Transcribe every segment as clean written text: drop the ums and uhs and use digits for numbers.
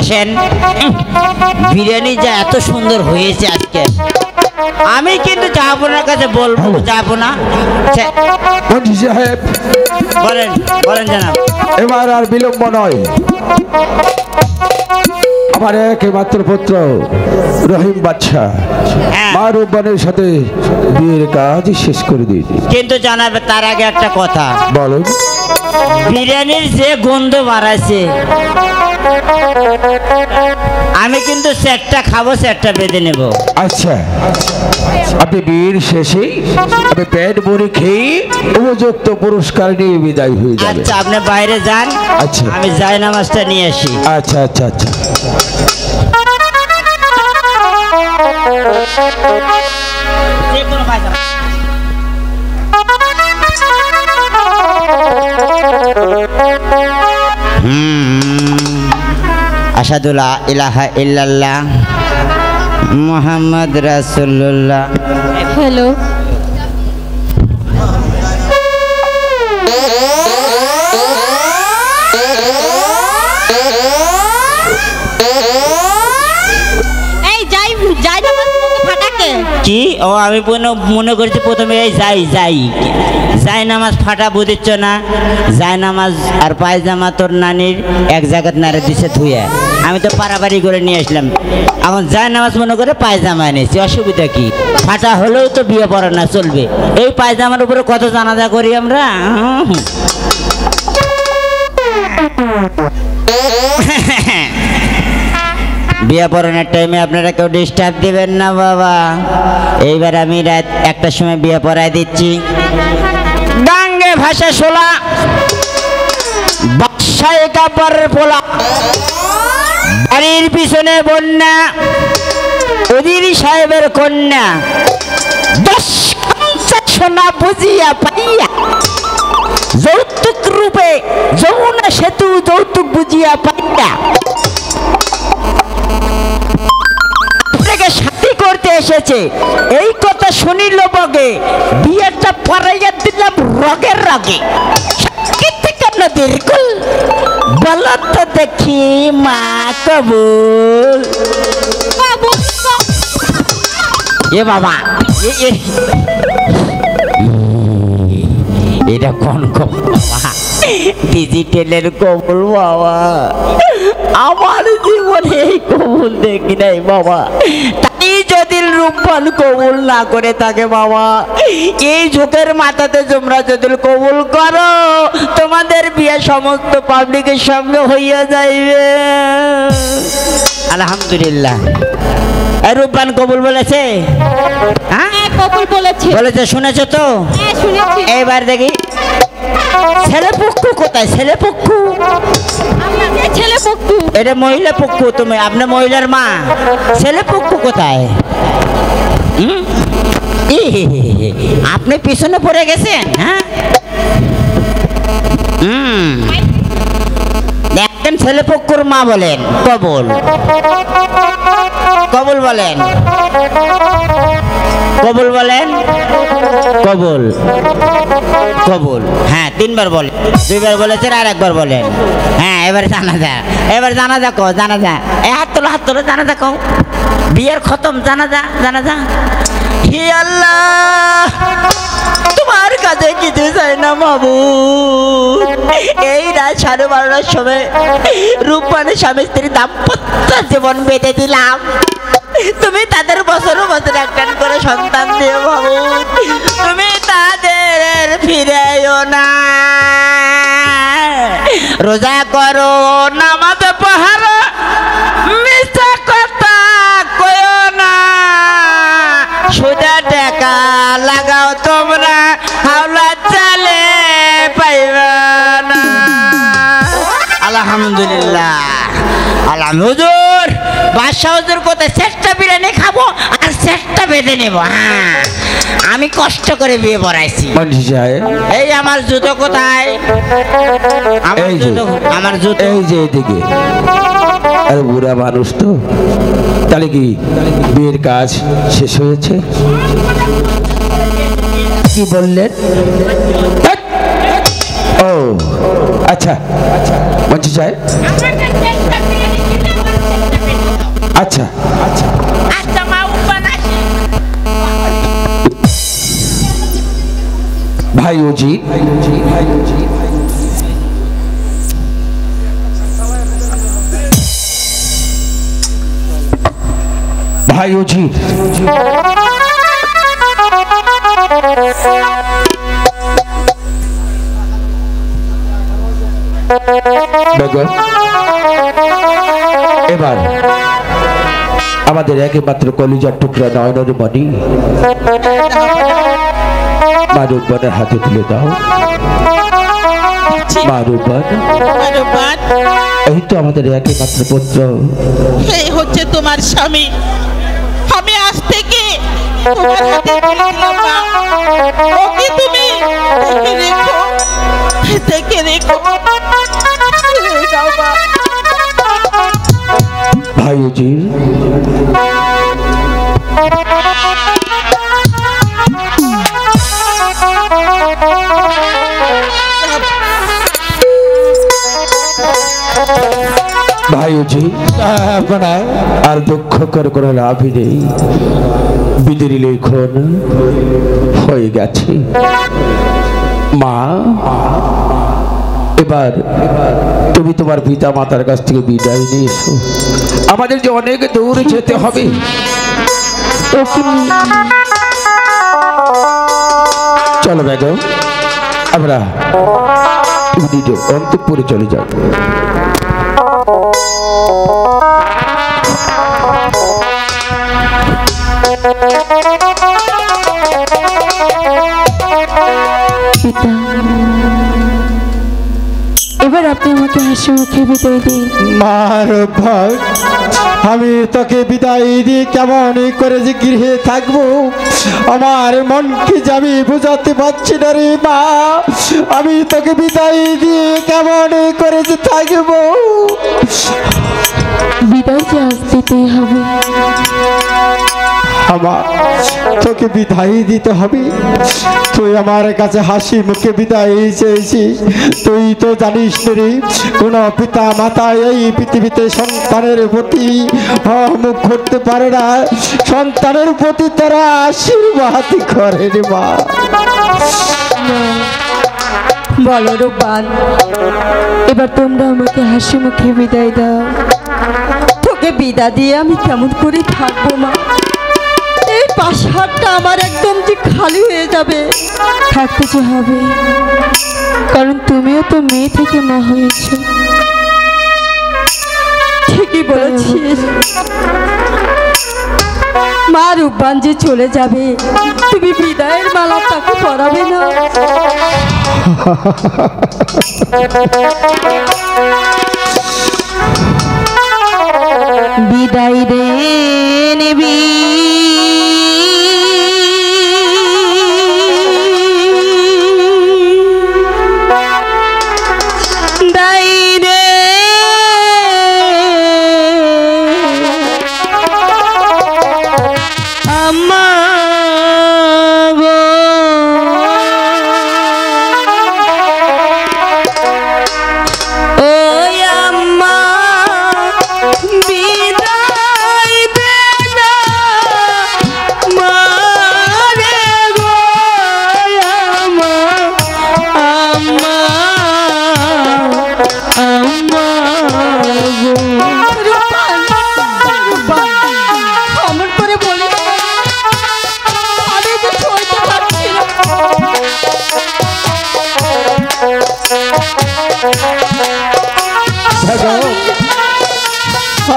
আসেন। বিরিয়ানি যা এত সুন্দর হয়েছে আজকে, আমি কিন্তু আপনার কাছে বলবো, যাবো না। মন্ত্রী সাহেব বলেন বলেন জানাব। এবার আর বিলম্ব নয়, আমার একমাত্র পুত্র রহিম বাদশা মা রূপবানের সাথে বিয়ের কাজ শেষ করে দিন। কিন্তু জানাবে তার আগে একটা কথা। বলুন। বিরিয়ানির যে গন্ধ বাড়াইছে, আমি কিন্তু সেটটা খাবো, সেটটা বেঁধে নেব। আচ্ছা, আপনি বিয়ের শেষে আপনি পেট ভরে খেয়ে উপযুক্ত পুরস্কার নিয়ে বিদায় হয়ে যাবে। আচ্ছা, আপনি বাইরে যান। আচ্ছা, আমি যাই নামাজটা নিয়ে আসি। আচ্ছা আচ্ছা আচ্ছা। আশহাদু লা ইলাহা ইল্লাল্লাহ মুহাম্মদ রাসূলুল্লাহ। হ্যালো, কি? ও আমি মনে করছি প্রথমে এই যাই নামাজ ফাটা বুঝিচ্ছ না? যাই নামাজ আর পায়জামা তোর নানির এক জায়গায় নাড়ে দিছে ধুয়ে, আমি তো পারাপারি করে নিয়ে আসলাম। এখন যাই নামাজ মনে করে পায়জামা এনেছি, অসুবিধা কি? ফাটা হলেও তো বিয়ে পড়া না চলবে। এই পায়জামার উপরে কত জানাজা করি আমরা। বিয়ে পড়ানোর টাইমে আপনারা কেউ ডিস্টার্ব দিবেন না বাবা। এইবার আমি রাত 1টার সময় বিয়ে পড়ায় দিচ্ছি। ডাঙ্গে ভাষা শোলা, বাসায় কাপড়ের পোলা, বাড়ির পিছনে বন্যা, উজির সাহেবের কন্যা, 10 সোনা বুঝিয়া পাইয়া, যৌতুক রূপে যমুনা সেতু যৌতুক বুঝিয়া পাইয়া সাথী করতে এসেছে। এই কথা শুনিল বগে, বিয়েটা পড়াইয়া দিলাম রগের রগে। বলো তো দেখি মা কবুল। এ বাবা, এটা কোন কবুল বাবা? ডিজিটালের কবুল বাবা। আমার জীবনে এই কবুল দেখি নাই বাবা। তাই যদি রূপবান কবুল না করে থাকে বাবা, এই ঝোঁকের মাথাতে তোমরা যদি কবুল করো, তোমাদের বিয়ে সমস্ত পাবলিকের সঙ্গে হইয়া যাইবে। আলহামদুলিল্লাহ। রূপবান কবুল বলেছে? হ্যাঁ কবুল বলেছে। বলেছে, শুনেছো তো? হ্যাঁ শুনেছি। এইবার দেখি ছেলে পক্ষ কোথায়? ছেলে পক্ষ, ছেলে পক্ষ এটা মহিলা পক্ষ। তুমি আপনার মহিলার মা, ছেলে পক্ষ কোথায়? আপনি পিছনে পড়ে গেছেন। হ্যাঁ, দেখেন ছেলে পক্ষর মা বলেন কবুল, কবুল বলেন, কবুল বলেন, কবুল কবুল। হ্যাঁ, 3বার বলেন, 2বার বলেছেন, আর 1বার বলেন। হ্যাঁ, এবার জানাজা, এবার জানাজা কো, জানাজা। হাত তোলো জানাজা কো। বিয়ের খতম, জানাজা জানাজা। হে আল্লাহ, তোমার কাছে কিছু চাই না মাবুদ। এই রাত 12:30টার সময় রূপবানের স্বামী স্ত্রী দাম্পত্য জীবন বেঁধে দিলাম। তুমি তাদের বছর বছর একটা করে সন্তান দিও মাবুদ। তুমি তাদের ফিরেও না। রোজা করো, নামাজ পড়ো, মিথ্যা কথা কইও না, সুদে টাকা লাগাও তোমরা, হাওলা চালে পাইবা না। আলহামদুলিল্লাহ। হুজুর, বাদশা হুজুর কোথায়? সেটটা বিরিয়ানি খাবো আর সেটটা বেঁধে নেবো। হ্যাঁ, আমি কষ্ট করে বিয়ে পড়াইছি। এই আমার জুতো কোথায়? আমার জুতো এই যে এদিকে। আরে বুড়া মানুষ তো, তাহলে কি বিয়ের কাজ শেষ হয়েছে? কি বললেন? ও আচ্ছা, মন্ত্রী সাহেব আচ্ছা আচ্ছা আচ্ছা মা উপবান আসি। ভাই অজিত, ভাই অজিত, বেগম, এবার আমাদের একমাত্র কলিজার টুকরা নয়নের মণি মা রূপবানের হাতে তুলে দাও। মা রূপবান, রূপবান, এই তো আমাদের একমাত্র পুত্র। এই হচ্ছে তোমার স্বামী। আমি আজ থেকে তোমার হাতে তুলে দিলাম মা। ওকে তুমি দেখে রেখো। যাও মা। ভাই অজিত, ভাই অজিত, আর দুঃখ করে কোনো লাভই নেই। বিদের লেখন হয়ে গেছে। মা, এবার তুমি তোমার পিতা মাতার কাছ থেকে বিদায় নিয়ে এসো। আমাদের যে অনেক দূর যেতে হবে। চলো বেগম, আমরা নিজের অন্তঃপুরে চলে যাব। পিতা, এবার আপনি আমাকে হাসি মুখে বিদায় দিন। মার ভাই, আমি তোকে বিদায় দিয়ে কেমন করে যে গৃহে থাকবো, আমার মনকে যে আমি বোঝাতে পারছি না রে মা। আমি তোকে বিদায় দিয়ে কেমন করে যে থাকবো। বিদায় যে আজ দিতেই হবে। আমার তোকে বিদায় দিতে হবে। তুই আমার কাছে হাসি মুখে বিদায় চেয়েছিস। তুই তো জানিস রে, কোনো পিতা মাতা এই পৃথিবীতে সন্তানের প্রতি মুখ করতে পারে না। সন্তানের প্রতি তারা আশীর্বাদ করে রে মা। বলো রূপবান, এবার তোমরা আমাকে হাসি মুখে বিদায় দাও। তোকে বিদায় দিয়ে আমি কেমন করে থাকবো মা? এই পাশারটা আমার একদম যে খালি হয়ে যাবে। থাকতে যে হবে, কারণ তুমিও তো মেয়ে থেকে মা হয়েছো। ঠিকই বলেছিস মা। রূপবান যে চলে যাবে, তুমি বিদায়ের মালা তাকে পরাবে না? বিদায় রে নেবি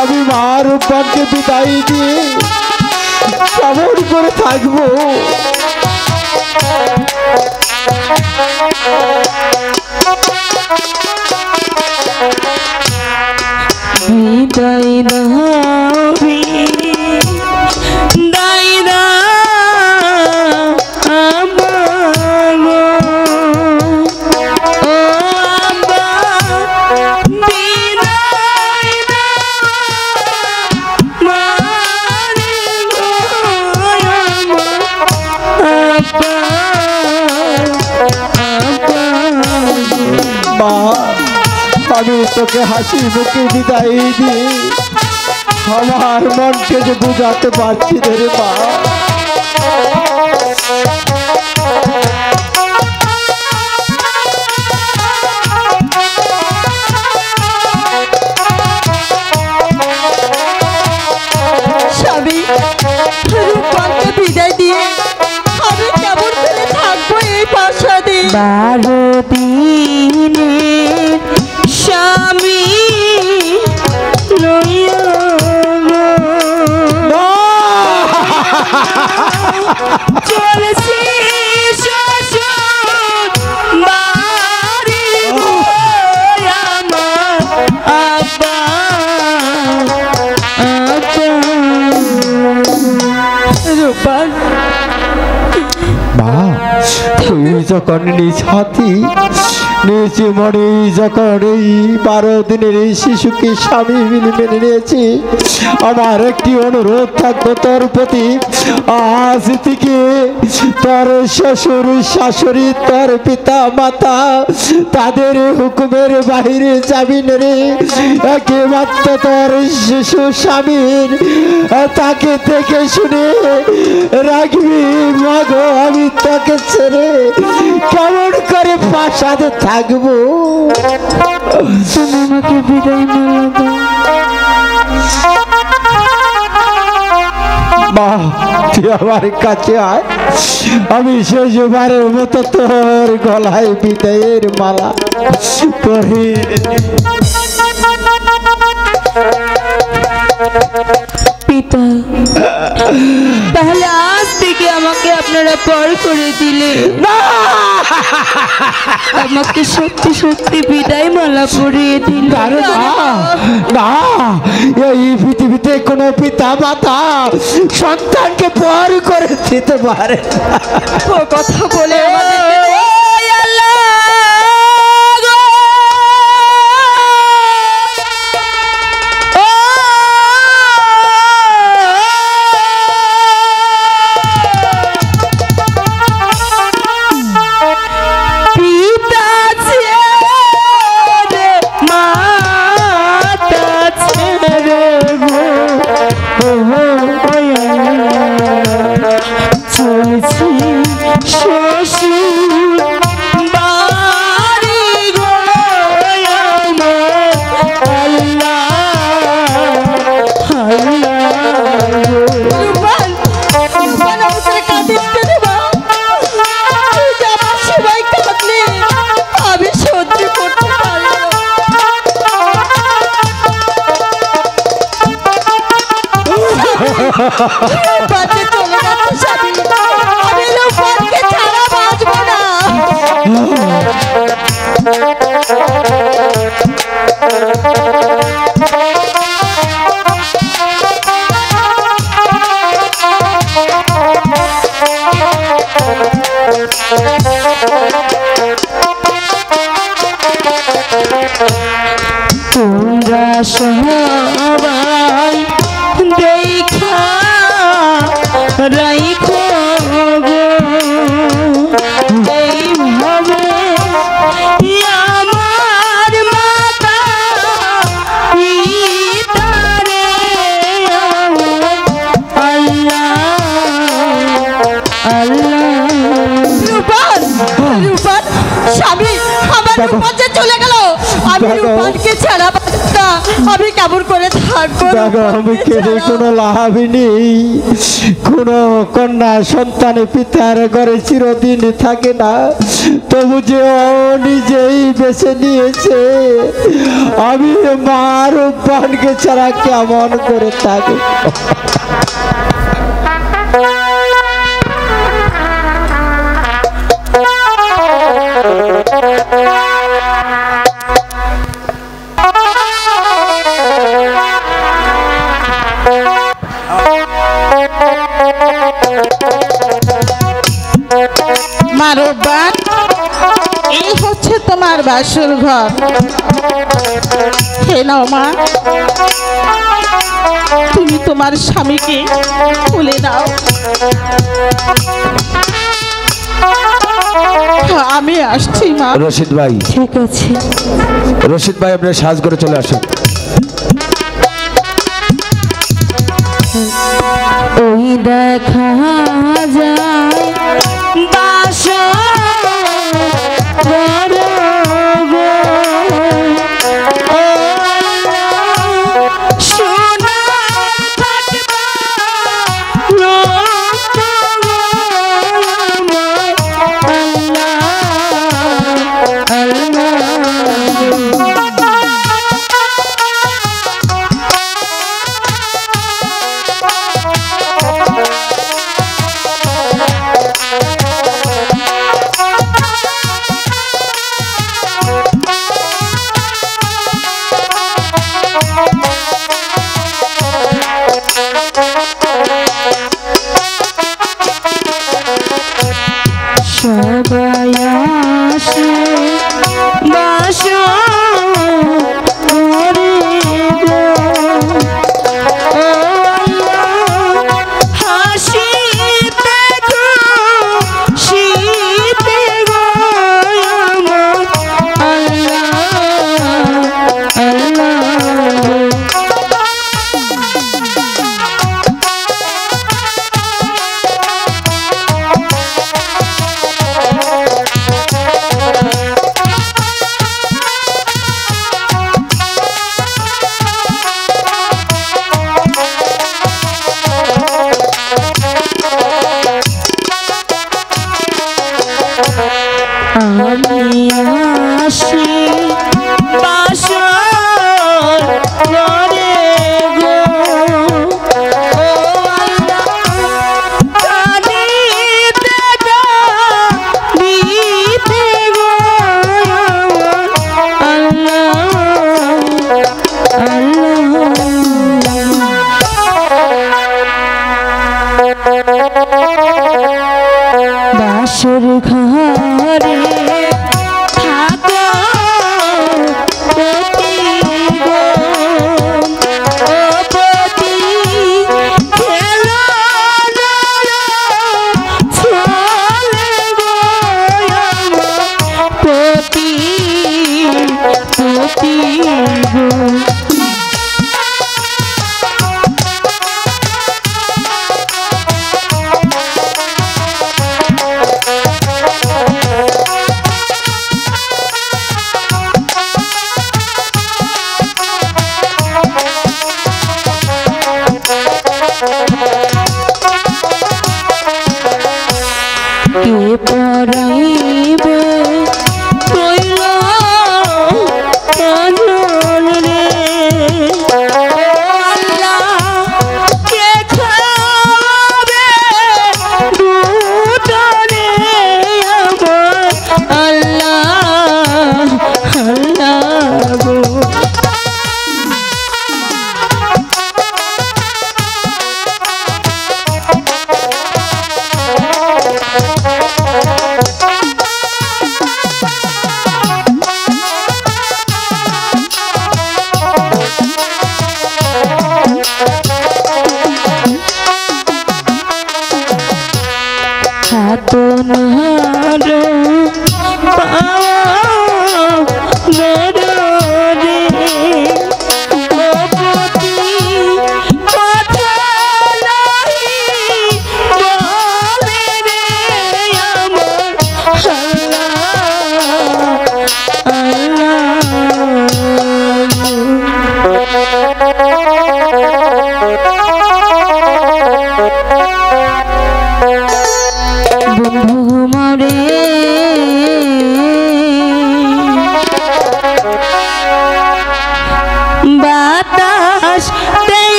আমি মা রূপবানকে বিদায় দিয়ে কেমন করে থাকবো। বিদায় দাও বিদায় দাও আমাগো ও আব্বা বিদায় দাও মারে গো আব্বা মা, আমি তোকে হাসি মুখে বিদায় দিয়ে আমার মনকে যে বুঝাতে পারছি না রে মা। স্বামী, রূপবানকে বিদায় দিয়ে আমি কেমন করে থাকবো এই প্রাসাদে? 12 দিনের স্বামী লইয়া চলেছি শ্বশুর বাড়ি গো আমার আব্বা। রূপবান, মা, তুই যখন নিজ হাতি নিজ মনে যখন এই 12 দিনের এই শিশুকে স্বামী মেনে নিয়েছি, আমার একটি অনুরোধ থাকবে তোর প্রতি। আজ থেকে তোর শ্বশুর শাশুড়ি, তোর পিতা মাতা, তাদের হুকুমের বাহিরে যাবি না রে। একমাত্র তোর শিশু স্বামীর তাকে দেখে শুনে রাখবি। মাগো, আমি তাকে ছেড়ে কেমন করে প্রাসাদে থাকবো? তুমি আমাকে বিদায় মালা দাও। মা, তুই আমার কাছে আয়, আমি শেষবারের মতো তোর গলায় বিদায়ের মালা পরিয়ে পিতা, তাহলে আজ থেকে আমাকে আপনারা পর করে দিলে আমাকে সত্যি সত্যি বিদায় মালা পরিয়ে দিল। আরে না, না, এই পৃথিবীতে কোনো পিতা মাতা সন্তানকে পর করে দিতে পারে না। ও কথা বলে আমাদেরকে বাঁচে চলে যাচ্ছে স্বামী, আমি রূপবানকে ছাড়া বাঁচবো না। তোমরা সবাই দেখা রাইখো গো এইভাবে আমার মাতা পিতারে আল্লাহ আল্লাহ। রূপবান, রূপবান স্বামী, আমার রূপবান যে চলে গেল, আমি রূপবানকে ছাড়া আমি কেমন করে থাকবো? আমি কেঁদে কোনো লাভই নেই। কোনো কন্যা সন্তানে পিতার ঘরে চিরদিন থাকে না, তবু যে ও নিজেই বেছে নিয়েছে, আমি মার রূপবানকে ছাড়া কেমন করে থাকি? মা রূপবান, এই হচ্ছে তোমার বাসর ঘর। হে নাও মা, তুমি তোমার স্বামীকে খুলে দাও। আমি আসছি মা। রশিদ ভাই, ঠিক আছে। রশিদ ভাই, আপনার সাজ করে চলে আসুন। দেখা যায় বাসর গো। ও আল্লাহ, সোনার ফাটবা রক্ত গো আমার, আল্লাহ সবাই আসে বাসরে গো। ও আল্লাহ, হাসিতে খুশিতে গো আমার, আল্লাহ আমি আসি বাসর ঘরে গো। ও আল্লাহ, কাঁদিতে কাঁদিতে গো আমার, বাসর ঘরে থাকো পতি গো। ও পতি খেলো না চলে গো আমার, পতি পতি গো। কে পরাইবে কইল কাজল রে। ও আল্লাহ, কে খাওয়াবে দুধ রে আমার, আল্লাহ গো।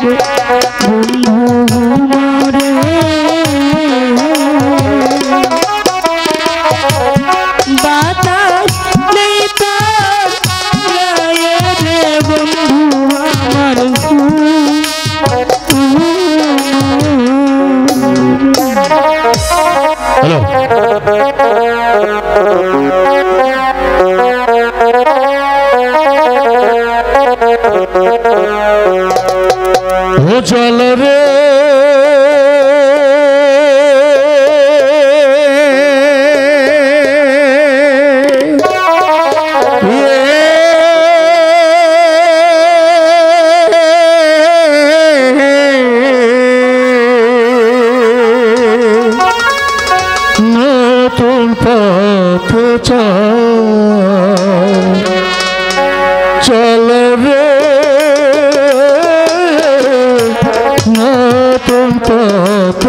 বন্ধু মোরে বাতাস নেই তার গায়ে রে বন্ধু আমার হ্যালো ও চল রে নতুন পথ চল রে নতুন পথ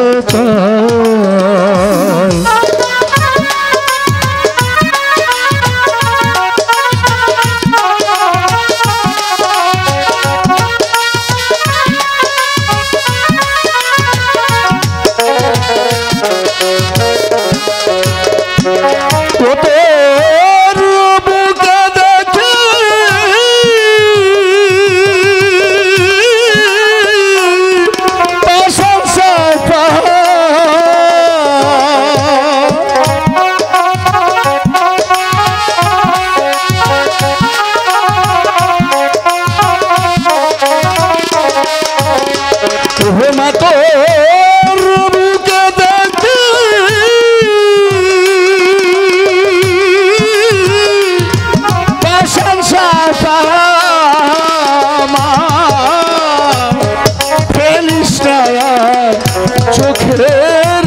চোখের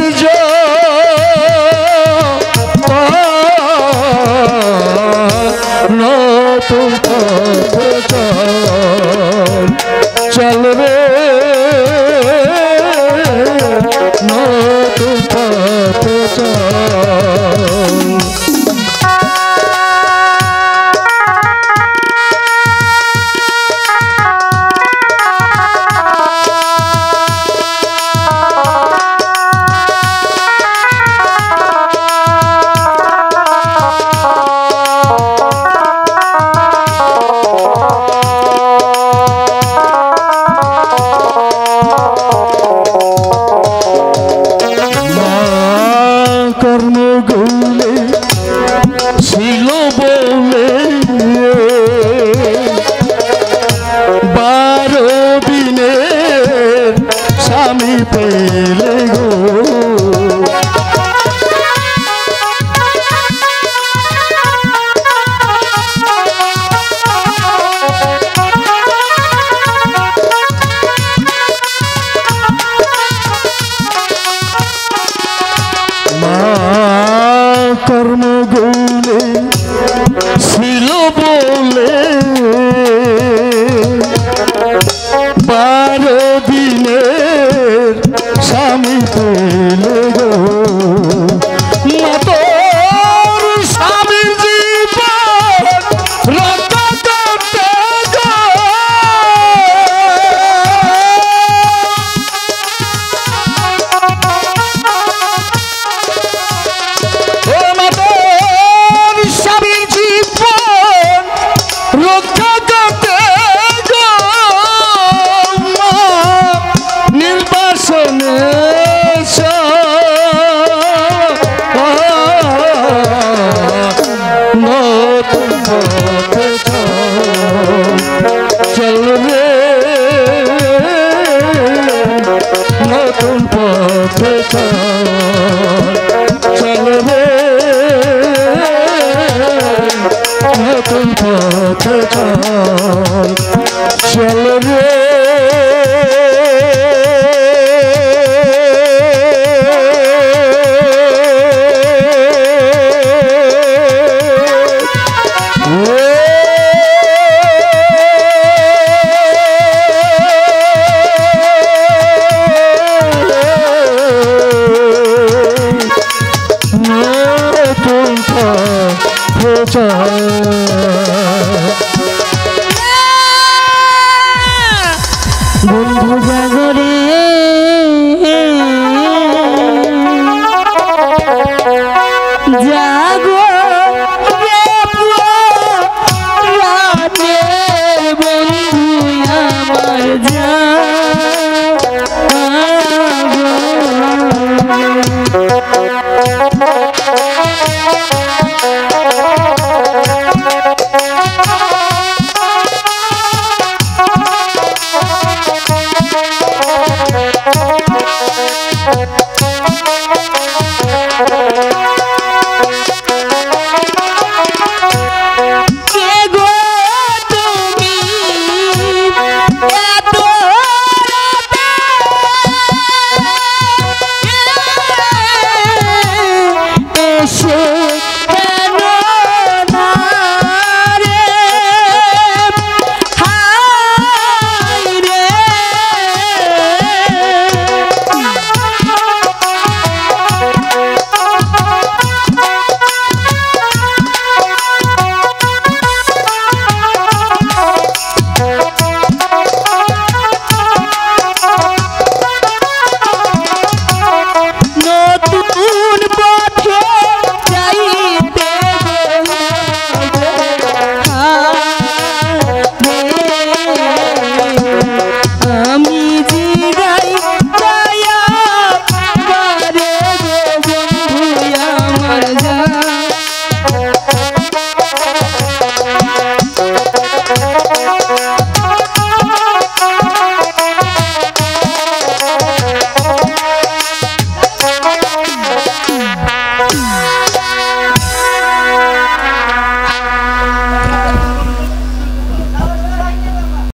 নতুন পথ চল রে নতুন পথ কর্মগুলে ছিল বলে 12 দিনের স্বামী পেলে গো কর্মগুলে ছিল বলে 12 দিনের স্বামী পেলে গো মা তোর স্বামীর জীবন রক্ষা করতে গো চল রে নতুন পথ চল রে নতুন পথ চল রে জাগরে জাগো রে রাতে বন্ধু আমার জাগো